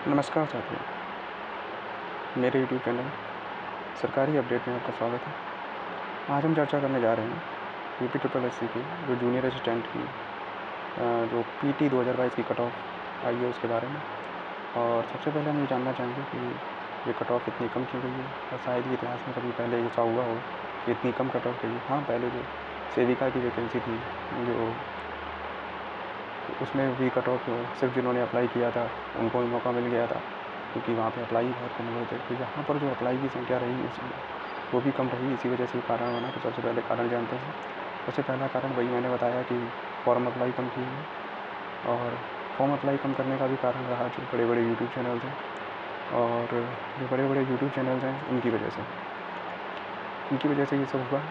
नमस्कार साथियों, मेरे यूट्यूब चैनल सरकारी अपडेट में आपका स्वागत है। आज हम चर्चा करने जा रहे हैं यूपी ट्रिपल एससी की जो जूनियर असिस्टेंट की जो पीटी 2022 की कट ऑफ आई है उसके बारे में। और सबसे पहले हम ये जानना चाहेंगे कि ये कट ऑफ इतनी कम क्यों गई है, और शायद ही इतिहास में कभी पहले ऐसा हुआ हो कि इतनी कम कट ऑफ गई। हाँ, पहले जो सेविका की वैकेंसी थी जो उसमें भी कट ऑफ सिर्फ जिन्होंने अप्लाई किया था उनको ही मौका मिल गया था, क्योंकि वहाँ पे अप्लाई बहुत कम हुए थे। तो यहाँ पर जो अप्लाई की संख्या रही उसमें वो भी कम रही, इसी वजह से कारण बना। तो सबसे पहले कारण जानते हैं। सबसे पहला कारण वही मैंने बताया कि फॉर्म अप्लाई कम किए हैं, और फॉर्म अप्लाई कम करने का भी कारण रहा जो बड़े बड़े यूट्यूब चैनल्स हैं, और जो बड़े बड़े यूट्यूब चैनल्स हैं इनकी वजह से ये सब हुआ।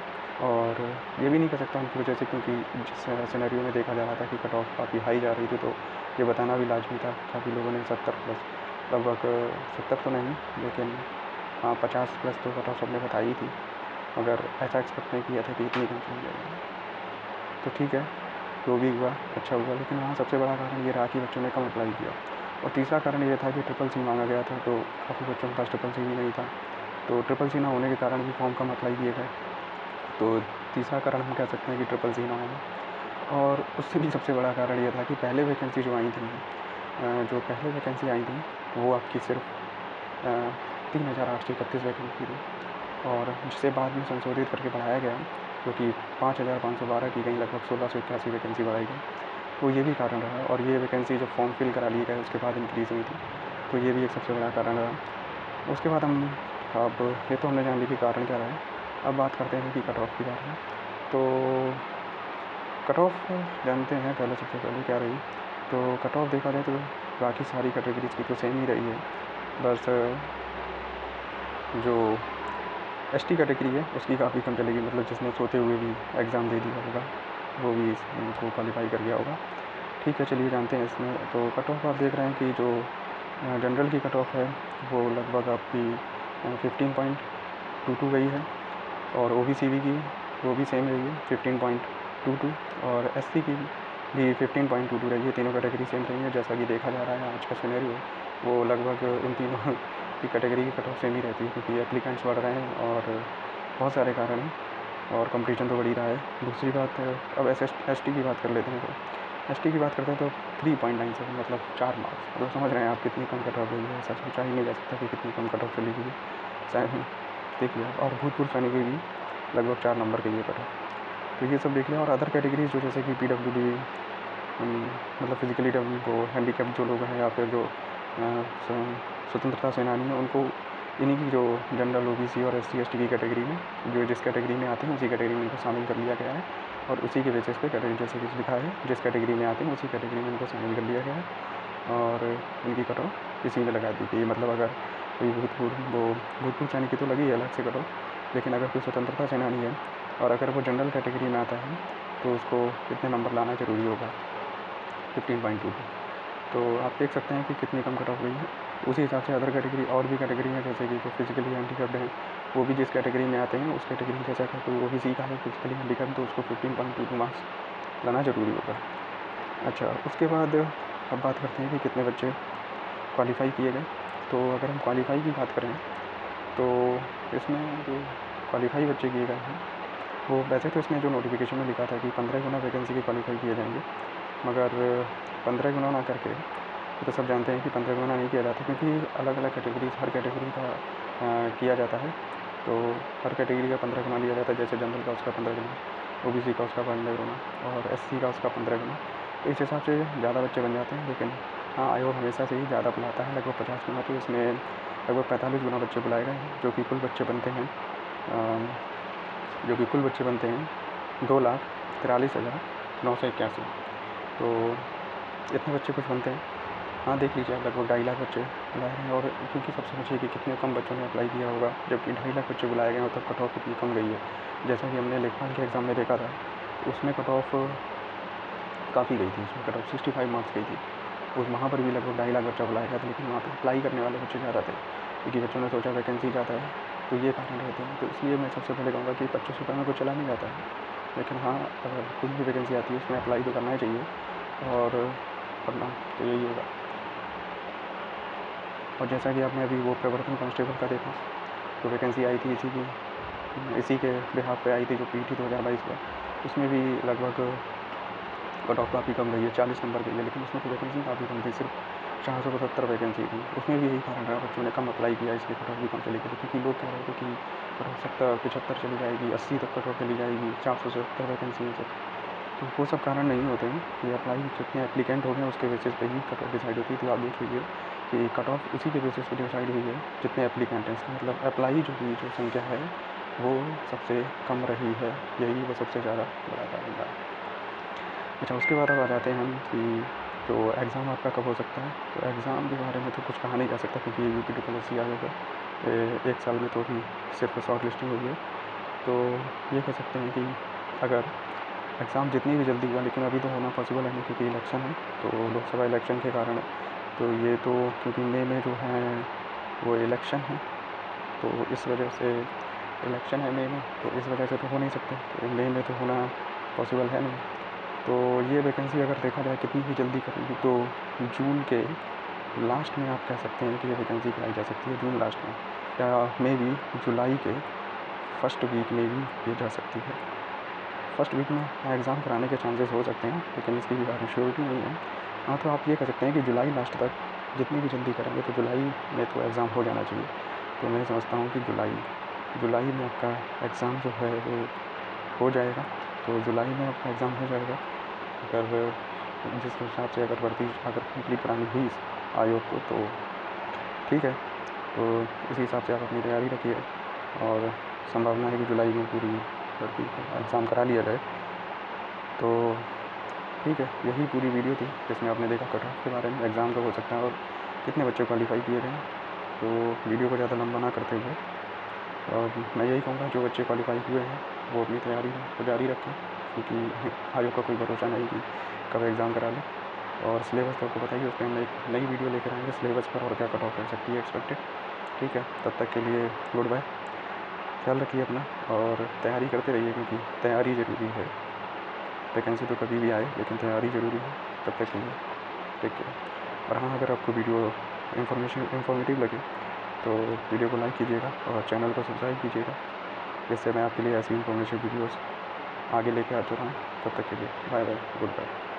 और ये भी नहीं कह सकता उनकी वजह से, क्योंकि जिस सिनेरियो में देखा जा रहा था कि कट ऑफ काफ़ी हाई जा रही थी, तो ये बताना भी लाजमी था। काफ़ी लोगों ने 70 प्लस, लगभग 70 तो नहीं लेकिन हाँ 50 प्लस तो कट ऑफ सबने बताई थी, मगर ऐसा एक्सपेक्ट नहीं किया था कि इतनी कम चली जाएगी। तो ठीक है, जो भी हुआ अच्छा हुआ, लेकिन हाँ सबसे बड़ा कारण ये रहा कि बच्चों ने कम अप्लाई किया। और तीसरा कारण ये था कि ट्रिपल सी मांगा गया था, तो काफ़ी बच्चों के पास ट्रिपल सी भी नहीं था, तो ट्रिपल सी ना होने के कारण भी फॉर्म कम अप्लाई किए गए। तो तीसरा कारण हम कह सकते हैं कि ट्रिपल सी ना होना। और उससे भी सबसे बड़ा कारण ये था कि पहले वैकेंसी जो आई थी, जो पहले वैकेंसी आई थी वो आपकी सिर्फ 3831 वैकेंसी थी, और जिसे बाद में संशोधित करके बढ़ाया गया, जो कि 5512 की गई, लगभग 1681 वैकेंसी बढ़ाई गई। तो ये भी कारण रहा, और ये वैकेंसी जब फॉर्म फिल करा लिए गए उसके बाद इंक्रीज़ हुई थी, तो ये भी एक सबसे बड़ा कारण रहा। उसके बाद हम अब ये तो हमने जान ली कि कारण क्या रहा है। अब बात करते हैं कि कट ऑफ के बारे में। तो कट ऑफ जानते हैं पहले, सबसे पहले क्या रही। तो कट ऑफ देखा जाए तो बाकी सारी कैटेगरीज की तो सेम ही रही है, बस जो एसटी कैटेगरी है उसकी काफ़ी कम चलेगी, मतलब जिसने सोते हुए भी एग्ज़ाम दे दिया होगा वो भी इसको क्वालिफाई कर गया होगा। ठीक है, चलिए जानते हैं इसमें। तो कट ऑफ आप देख रहे हैं कि जो जनरल की कट ऑफ है वो लगभग आपकी 15.22 गई है, और OBC की वो भी सेम रही है 15.22, और SC की भी 15.22 रही है। तीनों कैटेगरी सेम रही है। जैसा कि देखा जा रहा है आज का सिनेरियो, वो लगभग इन तीनों की कैटेगरी की कट ऑफ सेम ही रहती है, क्योंकि एप्लीकेंट्स बढ़ रहे हैं और बहुत सारे कारण हैं, और कंपटीशन तो बढ़ ही रहा है। दूसरी बात, अब ST की बात कर लेते हैं। तो ST की बात करते हैं तो 3.97, मतलब 4 मार्क्स, मतलब समझ रहे हैं आप कितनी कम कट ऑफ गई है। ऐसा सोचा ही नहीं जा सकता कि कितनी कम कट ऑफ चली गई है, शायद देख लिया। और भूतपूर्व सैनिक भी लगभग 4 नंबर की ये कट ऑफ, तो ये सब देख लिया। और अदर कैटेगरीज जो जैसे कि PWD, मतलब फिजिकली वो हैंडीकैप जो लोग हैं, या फिर जो स्वतंत्रता सेनानी हैं, उनको इन्हीं की जो जनरल OBC और SC ST की कैटेगरी में जो जिस कैटेगरी में आते हैं उसी कैटेगरी में इनको शामिल कर लिया गया है, और उसी के बेसिस पे कैटेगरी जैसे कि लिखा है जिस कैटेगरी में आते हैं उसी कैटेगरी में इनको शामिल कर लिया गया है, और इनकी कट ऑफ इसी में लगा दी गई। मतलब अगर कोई भूतपूर्व सैनिक की तो लगी है अलग से कट ऑफ, लेकिन अगर कोई स्वतंत्रता सेनानी है और अगर वो जनरल कैटेगरी में आता है तो उसको कितने नंबर लाना ज़रूरी होगा, 15.22। तो आप देख सकते हैं कि कितनी कम कट ऑफ गई है। उसी हिसाब से अदर कैटेगरी और भी कैटेगरी हैं, जैसे कि जो फिजिकली हैंडीकैप्ड हैं वो भी जिस कैटेगरी में आते हैं उस कैटेगरी, जैसा कि कोई OBC का है फिजिकली हैंडीकैप्ड, तो उसको 15.22 मार्क्स लाना ज़रूरी होगा। अच्छा, उसके बाद अब बात करते हैं कि कितने बच्चे क्वालिफ़ाई किए गए। तो अगर हम क्वालिफ़ाई की बात करें तो इसमें जो क्वालिफ़ाई बच्चे किए गए हैं वो, वैसे तो इसमें जो नोटिफिकेशन में लिखा था कि 15 गुना वैकेंसी के क्वालिफ़ाई किए जाएंगे, मगर 15 गुना ना करके, तो सब जानते हैं कि 15 गुना नहीं किया जाता, क्योंकि अलग अलग कैटेगरीज, हर कैटेगरी का किया जाता है। तो हर कैटेगरी का 15 गुना लिया जाता है। जैसे जनरल का उसका 15 गुना, OBC का उसका 15 गुना, और SC का उसका 15 गुना। तो इस हिसाब से ज़्यादा बच्चे बन जाते हैं। लेकिन हाँ, आयोग हमेशा से ही ज़्यादा बुलाता है, लगभग 50 गुना। तो इसमें लगभग 45 गुना बच्चे बुलाए गए हैं, जो कि कुल बच्चे बनते हैं 2,43,981। तो इतने बच्चे कुछ बनते हैं। हाँ, देख लीजिए आप, लगभग 2.5 लाख बच्चे बुलाए गए हैं। और क्योंकि सब समझिए कि कितने कम बच्चों ने अप्लाई किया होगा, जबकि 2.5 लाख बच्चे बुलाए गए हैं, तब कट ऑफ इतनी कम गई है। जैसा कि हमने लेखपाल के एग्ज़ाम में देखा था, तो उसमें कट ऑफ काफ़ी गई थी, उसमें कट ऑफ 65 मार्क्स गई थी। उस वहाँ पर भी लगभग 2.5 लाख बच्चा बुलाया गया था, लेकिन वहाँ पर अप्लाई करने वाले बच्चे ज़्यादा थे, क्योंकि बच्चों ने सोचा वैकेंसी ज़्यादा है। तो ये कारण रहते हैं। तो इसलिए मैं सबसे पहले कहूँगा कि ₹25 में कुछ चला नहीं जाता है, लेकिन हाँ, अगर कोई भी वैकेंसी आती है उसमें अप्लाई तो करना ही चाहिए, और करना तो यही होगा। और जैसा कि आपने अभी वो प्रवर्तन कांस्टेबल का देखा, तो वैकेंसी आई थी इसी के बिहाफ पे आई थी, जो पीटी 2022 में, उसमें भी लगभग कट ऑफ काफ़ी कम रही है, 40 नंबर गई है, लेकिन उसमें तो वैकेंसी काफ़ी कम थी, सिर्फ 475 वैकेंसी थी। उसमें भी यही कारण रहा, बच्चों ने कम अप्लाई किया, इसलिए कट ऑफ भी कम चली गई, क्योंकि लोग कह रहे थे कि कट ऑफ 70-75 चली जाएगी, 80 तक कट ऑफ चली जाएगी, 477 वैकेंसी है सिर्फ। तो वो सब कारण नहीं होते हैं कि अप्लाई जितने एप्लीकेंट हो गए उसके बेसिस पे ही कट ऑफ डिसाइड होती है। तो आप देख लीजिए कि कट ऑफ उसी के बेसिस पे डिसाइड हुई है जितने एप्लीकेंट हैं, इसका मतलब अप्लाई जो संख्या है वो सबसे कम रही है, यही वो सबसे ज़्यादा बड़ा कारण रहा है। अच्छा, उसके बाद अब आ जाते हैं हम कि जो एग्ज़ाम आपका कब हो सकता है। तो एग्ज़ाम के बारे में तो कुछ कहा नहीं जा सकता, क्योंकि UPSSC आयोग है, 1 साल में तो अभी सिर्फ शॉर्ट लिस्टिंग हुई है। तो ये कह सकते हैं कि अगर एग्ज़ाम जितनी भी जल्दी हुआ, लेकिन अभी तो होना पॉसिबल है नहीं, क्योंकि इलेक्शन है, तो लोकसभा इलेक्शन के कारण है। तो ये तो क्योंकि मई में जो है वो इलेक्शन है, तो इस वजह से इलेक्शन है मई में, तो इस वजह से तो हो नहीं सकते, तो मई में तो होना पॉसिबल है नहीं। तो ये वैकेंसी अगर देखा जाए कितनी ही जल्दी करेंगी, तो जून के लास्ट में आप कह सकते हैं कि ये वैकेंसी कराई जा सकती है, जून लास्ट में, या मे बी जुलाई के फर्स्ट वीक में भी ये जा सकती है। फर्स्ट वीक में एग्ज़ाम कराने के चांसेस हो सकते हैं, लेकिन इसकी भी श्योरिटी नहीं है। हाँ, तो आप ये कह सकते हैं कि जुलाई लास्ट तक जितनी भी जल्दी करेंगे, तो जुलाई में तो एग्ज़ाम हो जाना चाहिए। तो मैं समझता हूँ कि जुलाई में आपका एग्ज़ाम जो है वो हो जाएगा। तो जुलाई में आपका एग्ज़ाम हो जाएगा, अगर जिस हिसाब से अगर कंप्लीट करानी हुई इस आयोग को, तो ठीक है। तो इसी हिसाब से आप अपनी तैयारी रखिए, और संभावना है कि जुलाई में पूरी भर्ती का एग्ज़ाम करा लिया जाए। तो ठीक है, यही पूरी वीडियो थी जिसमें आपने देखा कट ऑफ के बारे में, एग्ज़ाम कब हो सकता है और कितने बच्चे क्वालिफाई किए गए हैं। तो वीडियो को ज़्यादा लंबा ना करते हुए, और मैं यही कहूँगा जो बच्चे क्वालिफाई हुए हैं वो अपनी तैयारी को जारी रखें, क्योंकि आयोग का कोई भरोसा नहीं कि कब एग्ज़ाम करा लें। और सिलेबस तो आपको बताइए, उस पर हम एक नई वीडियो लेकर आएंगे सिलेबस पर, और क्या कट ऑफ रह सकती है एक्सपेक्टेड। ठीक है, तब तक के लिए गुड बाय, ख्याल रखिए अपना, और तैयारी करते रहिए, क्योंकि तैयारी ज़रूरी है। वैकेंसी तो कभी भी आए, लेकिन तैयारी ज़रूरी है। तब तक के लिए टेक केयर। और हाँ, अगर आपको वीडियो इन्फॉर्मेटिव लगे तो वीडियो को लाइक कीजिएगा और चैनल को सब्सक्राइब कीजिएगा, जिससे मैं आपके लिए ऐसी इन्फॉर्मेटिव वीडियोस आगे लेके आते रहूँ। तब तक के लिए बाय बाय, गुड बाय।